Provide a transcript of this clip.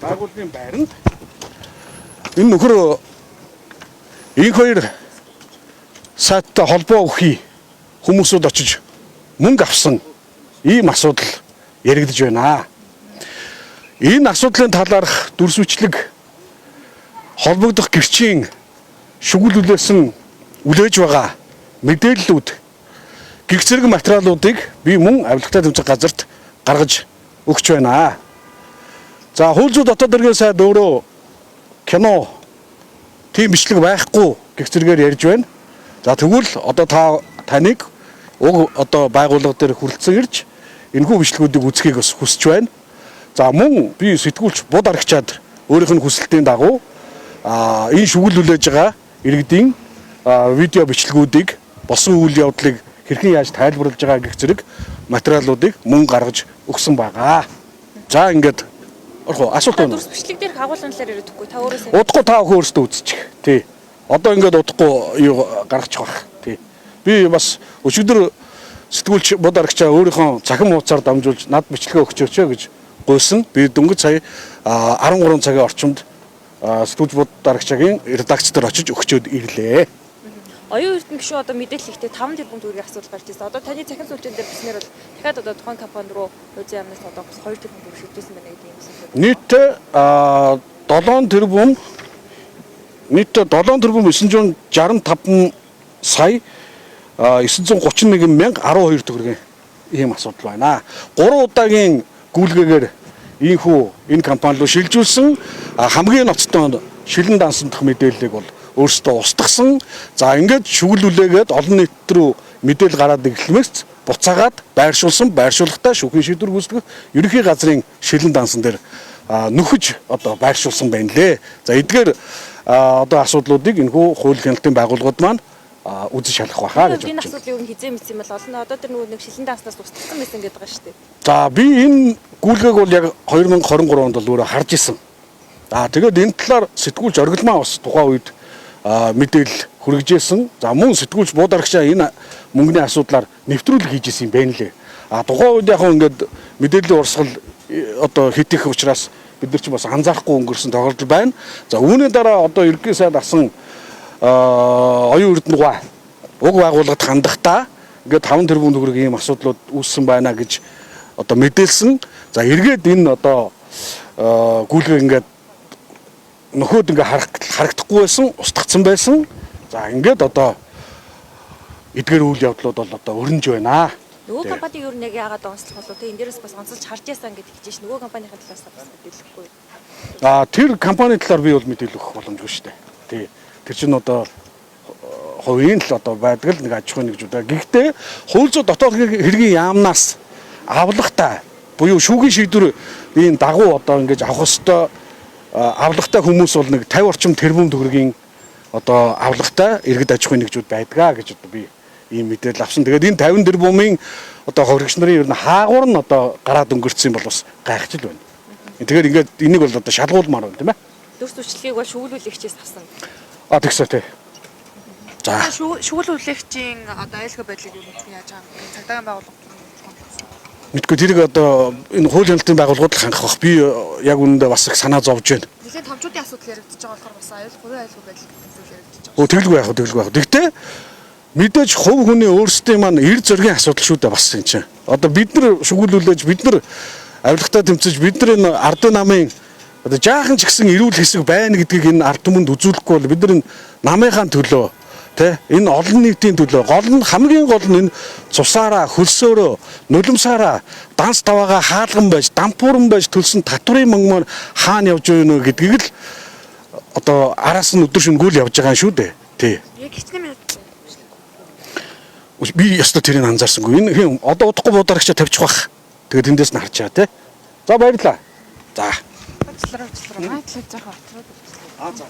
байгууллагын байранд энэ нөхөр энэ хоёр сайттай холбоо өгөхий хүмүүсүүд очиж мөнгө авсан ийм асуудал яригдж байна. Энэ асуудлын талаарх дүрсвчлэг холбогдох гэрчийн шүглүүлсэн үлээж байгаа мэдээллүүд гих зэрэг материалуудыг би мөн авилгатай тэмцэх газарт гаргаж өгч байна. За хууль зүйн дотоод иргэн сайд өөрөө кино тийм бичлэг байхгүй гих зэрэгээр ярьж байна. За тэгвэл одоо таныг уг одоо байгууллага дээр хүрэлцэн ирж энэхүү бичлэгүүдийг үзхийг бас хүсэж байна. За мөн би сэтгүүлч бод арагчаад өөрийнх нь хүсэлтийн дагуу энэ шүглүүлж байгаа иргэдийн видео бичлэгүүдийг босон үйл явдлыг хэрхэн яаж тайлбарлаж байгаа гэх зэрэг материалуудыг мөн гаргаж өгсөн байгаа. За ингээд асуулт байна. Бичлэг дээр агуулгын талаар ярихгүй та өөрөөсөө удахгүй та өөрсдөө үзчих. Тий. Одоо ингээд удахгүй юу гаргачих واخ. Тий. Би бас өчигдөр сэтгүүлч бод арагчаа өөрийнхөө цахим хуудасаар дамжуулж над бичлэгээ өгчөөч гэж гуйсан. Би дөнгөж сая 13 цагийн орчимд сэтгүүлч бод арагчаагийн редакц дээр очиж өгчөөд ирлээ. Оюун эрдэнэ гişүү одоо мэдээлэл ихтэй 5 тэрбум төгрөгийн асуудал гарч ирсэн. Одоо таны цахим сүлжээн дээр биснээр бол дахиад одоо тухайн компани руу хуучин амнаас одоо 2 тэрбум төгрөг шилжүүлсэн байна гэдэг юм байна. Нийтдээ 7 тэрбум 965 сая 931 мянга 12 төгрөгийн ийм асуудал байна. 3 удаагийн гүйлгээгээр энэ компани руу шилжүүлсэн хамгийн ноцтой шилэн дансандах мэдээллийг бол өөрсдөө устгасан. За ингээд шүглүүлээгээд олон нийт рүү мэдээлэл гараад ирэхлэмээс буцаагаад байршуулсан, байршуулгатай шүүхийн шийдвэр гүйцэтгэх ерөнхий газрын шилэн дансан дээр нөхөж одоо байршуулсан байна лээ. За эдгээр одоо асуудлуудыг энэхүү хууль хяналтын байгууллагууд маань үзэж шалгах байхаа гэж бодож байна. Энэ асуудлыг юу хизээ мэдсэн юм бол олон одоо тэр нөгөө нэг шилэн данснаас устгасан байсан гэдэг байгаа шүү дээ. За би энэ гүйлгээг бол яг 2023 онд бол өөрөө харж исэн. Тэгээд энэ талаар сэтгүүлч оргилмаа бас тухайн үед мэдээлэл хүргэжсэн. За мөн сэтгүүлч бод арагчаа энэ мөнгөний асуудлаар нэвтрүүлэг хийжсэн юм байна лээ. Тухайн үед яг ингээд мэдээллийн урсгал одоо хит их учраас бид нар ч бас анзаарахгүй өнгөрсөн тохиолдол байна. За үүний дараа одоо ерөнхий сайд асан оюун эрдэнэ гуай уг байгууллагад хандахдаа ингээд 5 тэрбум төгрөгийн ийм асуудлууд үүссэн байна гэж одоо мэдээлсэн. За эргээд энэ одоо гүйлгээ ингээд нөхөд ингээ харагдахгүй байсан, устгацсан байсан. За ингээд одоо эдгээр үйл явдлууд бол одоо өрнөж байна. Нөгөө компани юу нэг яагаад онцлох болов те энэ дээрээс бас онцолж харж яасан гэдэг хэлж шин нөгөө компанийн талаас бас мэдээлэхгүй. Тэр компани талаар би бол мэдээлэл өгөх боломжгүй шүү дээ. Тий. Тэр чинь одоо хувийн л одоо байдаг л нэг аж ахуйн нэгжүүд. Гэхдээ хууль зүйн дотоод хэргийн яамнаас авлагатай буюу шүүхийн шийдвэрийн дагуу одоо ингэж авах ёстой авлагатай хүмүүс бол нэг 50 орчим тэрбум төгрөгийн одоо авлагатай иргэд аж ахуйн нэгжүүд байдгаа гэж одоо би ийм мэдээлэл авсан. Тэгээд энэ 50 тэрбумын одоо хоригч нарын ер нь хаагуур нь одоо гараад өнгөрцсөн бол бас гайхаж л байна. Тэгэхээр ингээд энийг бол одоо шалгуулмаар байна тийм ээ. Дүрс хүчлэгийг бол шүглүүлэгчээс авсан. Тэгсэ тий. За шүглүүлэгчийн одоо айлгой байдлыг юу гэж яаж байгаа юм бэ? Цагдаагийн байгууллага мэдгүй тэрийг одоо энэ хууль хяналтын байгууллагууд л хангах бах. Би яг үүндээ бас их санаа зовж байна. Нэлээд томчуудын асуудал яригдчихэж байгаа болохоор бас хувийн айлгой байдал яригдчихэж байгаа. Тэгэлгүй яах. Гэхдээ мэдээж хувь хүний өөрсдийн маань эр зөргийн асуудал шүү дээ бас энэ чинь. Одоо бид нар шүглүүлж бид нар авилгатай тэмцэж бид нар энэ ардын намын одоо жаахан ч гэсэн эрүүл хэсэг байна гэдгийг энэ ард түмэнд үзүүлэхгүй бол бид нар энэ намынхаа төлөө энэ олон нийтийн төлөө хамгийн гол нь энэ цусаараа хөлсөөрөө нулимсаараа данс таваага хаалган байж дампууран байж төлсөн татврын мөнгөөр хаана явж байна вэ гэдгийг л одоо араас нь өдөр шөнөгүй явж байгаа юм шүү дээ. Тий. Яг хичнээн минут. Би ястаа тэрийг анзаарсангүй. Энэ хэм одоо удахгүй буударагчаа тавьчих бах. Тэгээд тэндээс нь харчаа тий. За баярлалаа. За. Ажиллараа. За. За.